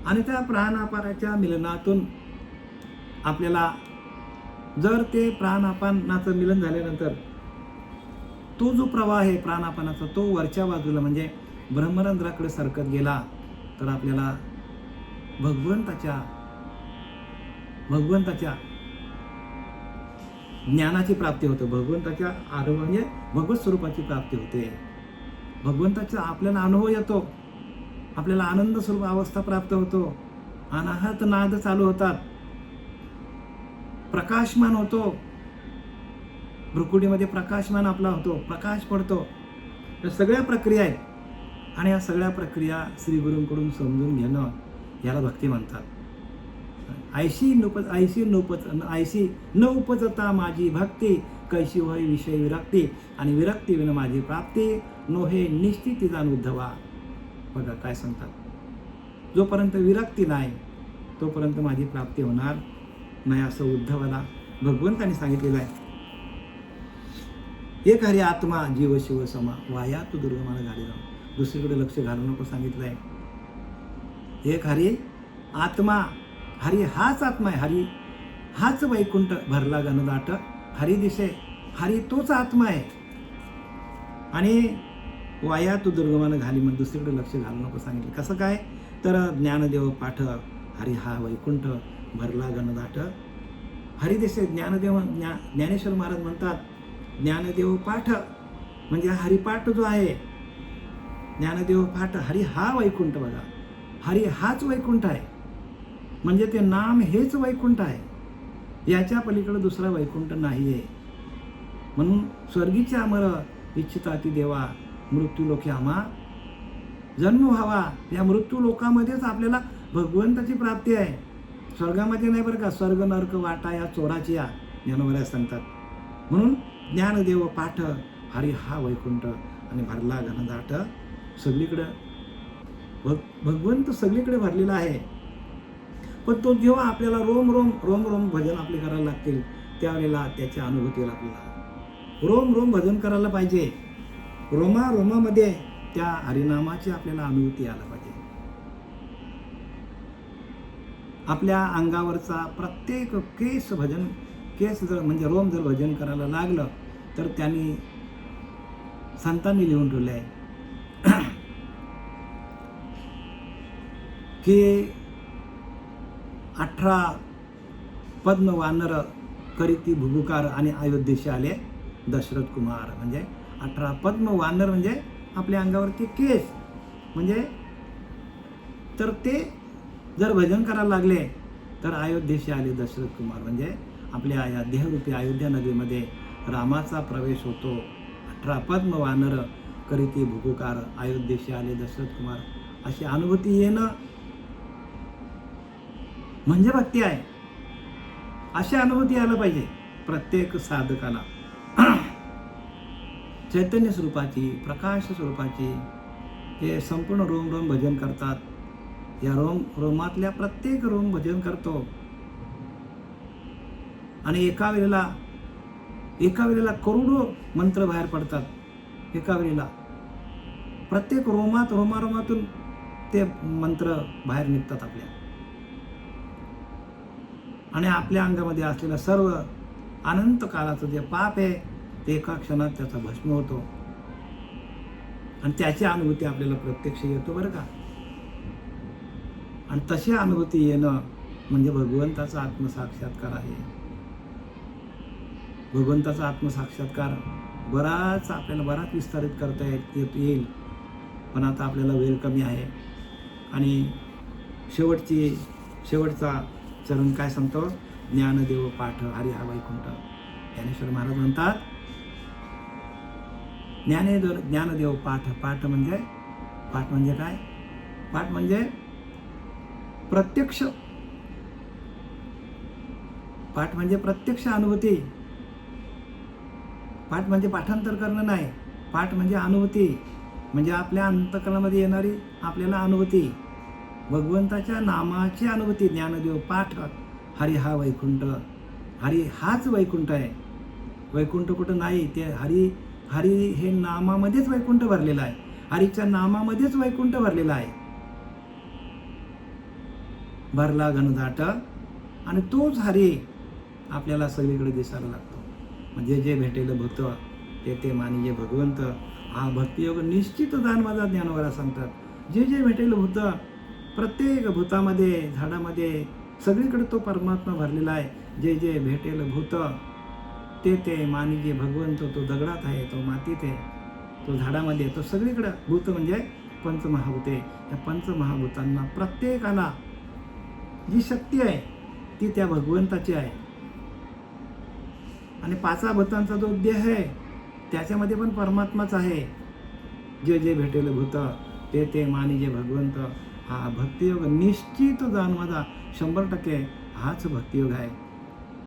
आणि त्या प्राणापानाच्या मिलनातून आपल्याला जर ते प्राणापानाचं मिलन झाल्यानंतर तो जो प्रवाह आहे प्राणापानाचा, तो वरच्या बाजूला म्हणजे ब्रह्मरंध्राकडे सरकत गेला, तर आपल्याला भगवंताच्या ज्ञानाची प्राप्ती होते. भगवंताच्या अनुभव म्हणजे भगवत स्वरूपाची प्राप्ती होते. भगवंताचा आपल्याला अनुभव येतो, आपल्याला आनंद स्वरूप अवस्था प्राप्त होतो. अनाहत नाद चालू होतात, प्रकाशमान होतो, भ्रुकुटीमध्ये प्रकाशमान आपला होतो, प्रकाश पडतो. या सगळ्या प्रक्रिया आहेत. आणि या सगळ्या प्रक्रिया श्री गुरूंकडून समजून घेणं, याला भक्ती म्हणतात. ऐशी न उपजता माझी भक्ती, कैशी होई विषय विरक्ती, आणि विरक्ती विन माझी प्राप्ती, नोहे निश्चिती जाण उद्धवा. बघा काय सांगतात, जोपर्यंत विरक्ती नाही तोपर्यंत माझी प्राप्ती होणार नाही, असं उद्धवाला भगवंतांनी सांगितलेलं आहे. एक हरी आत्मा जीव शिव समा, वाया तू दुर्गमाला घाली जाऊ. दुसरीकडे लक्ष घालू नको सांगितलं आहे. एक हरी आत्मा, हरी हाच आत्मा आहे, हरी हाच वैकुंठ भरला गणदाट, हरी दिसे, हरी तोच आत्मा आहे. आणि वाया तू दुर्गमानं घाली, मग दुसरीकडे लक्ष घालू नको सांगितलं. कसं काय, तर ज्ञानदेव पाठ, हरी हा वैकुंठ भरला गणदाट, हरी दिसे. ज्ञानेश्वर महाराज म्हणतात, ज्ञानदेव पाठ म्हणजे हरिपाठ जो आहे, ज्ञानदेव पाठ, हरी हा वैकुंठ. बघा, हरी हाच वैकुंठ आहे, म्हणजे ते नाम हेच वैकुंठ आहे. याच्या पलीकडे दुसरा वैकुंठ नाही आहे. म्हणून स्वर्गीचे अमर इच्छिता ती देवा, मृत्यू लोके आम्हा जन्म व्हावा. या मृत्यू लोकामध्येच आपल्याला भगवंताची प्राप्ती आहे, स्वर्गामध्ये नाही बरं का. स्वर्ग नरक वाटा या चोराची या ज्ञानोबऱ्या सांगतात. म्हणून ज्ञानदेव पाठ, हरी हा वैकुंठ, आणि भरला घनदाट. सगळीकडं भगवंत सगळीकडे भरलेला आहे. पण तो जेव्हा आपल्याला रोम रोम भजन आपले करायला लागतील, त्यावेळेला त्याच्या अनुभूतीला आपल्याला रोम भजन करायला पाहिजे. रोमामध्ये त्या हरिनामाची आपल्याला अनुभूती यायला पाहिजे. आपल्या अंगावरचा प्रत्येक केस जर म्हणजे रोम जर भजन करायला लागलं तर त्यांनी संतांनी लिहून ठेवले आहे की 18 पद्म वानर करीती भुभुकार आणि अयोध्येशी आले दशरथ कुमार. म्हणजे 18 पद्म वानर म्हणजे आपल्या अंगावरचे केस म्हणजे तर ते जर भजन करायला लागले तर अयोध्येशी आले दशरथ कुमार. म्हणजे आपल्या या देहरूपी अयोध्या नगरीमध्ये रामाचा प्रवेश होतो. 18 पद्म वानर करीती भुभुकार अयोध्येशी आले दशरथ कुमार अशी अनुभूती येणं म्हणजे भक्ती आहे. अशी अनुभूती यायला पाहिजे प्रत्येक साधकाला. चैतन्य स्वरूपाची, प्रकाश स्वरूपाची हे संपूर्ण रोम रोम भजन करतात. या रोमातल्या प्रत्येक रोम भजन करतो आणि एका वेळेला करोडो मंत्र बाहेर पडतात. एका वेळेला प्रत्येक रोमातून ते मंत्र बाहेर निघतात आपल्या आणि आपल्या अंगामध्ये असलेलं सर्व अनंत काळाचं जे पाप आहे ते एका क्षणात त्याचा भस्म होतो आणि त्याची अनुभूती आपल्याला प्रत्यक्ष येतो बरं का. आणि तशी अनुभूती येणं म्हणजे भगवंताचा आत्मसाक्षात्कार आहे. भगवंताचा आत्मसाक्षात्कार आपल्याला बराच विस्तारित करता येईल पण आता आपल्याला वेळ कमी आहे. आणि शेवटचा चरण काय सांगतो, ज्ञानदेव पाठ हरी हा वैकुंठ. ज्ञानेश्वर महाराज म्हणतात ज्ञानदेव पाठ म्हणजे काय? पाठ म्हणजे प्रत्यक्ष अनुभूती. पाठ म्हणजे पाठांतर करणं नाही. पाठ म्हणजे अनुभूती, म्हणजे आपल्या अंतःकरणामध्ये येणारी आपल्याला अनुभूती, भगवंताच्या नामाची अनुभूती. ज्ञानदेव पाठ हरी हा वैकुंठ. हरी हाच वैकुंठ आहे. वैकुंठ कुठं नाही. ते हरी हे नामामध्येच वैकुंठ भरलेलं आहे. हरीच्या नामामध्येच वैकुंठ भरलेला आहे. भरला घनदाट आणि तोच हरी आपल्याला सगळीकडे दिसायला लागतो. म्हणजे जे भेटेल भूत ते मानिजे भगवंत. हा भक्तियोग निश्चित जाणवाचा ज्ञानवरा सांगतात. जे भेटेल भूत, प्रत्येक भूतामध्ये, झाडामध्ये, सगळीकडे तो परमात्मा भरलेला आहे. जे भेटेल भूत ते मानिजे भगवंत. तो दगडात आहे, तो मातीत आहे, तो झाडामध्ये, तो सगळीकडे. भूत म्हणजे पंचमहाभूते. या पंचमहाभूतांना प्रत्येकाला जी शक्ती आहे ती त्या भगवंताची आहे. आणि 5 भूतांचा जो देह आहे त्याच्यामध्ये पण परमात्माच आहे. जे भेटेल भूत ते मानिजे भगवंत. हा भक्तियोग निश्चित जाणवाचा 100% हाच भक्तियोग आहे.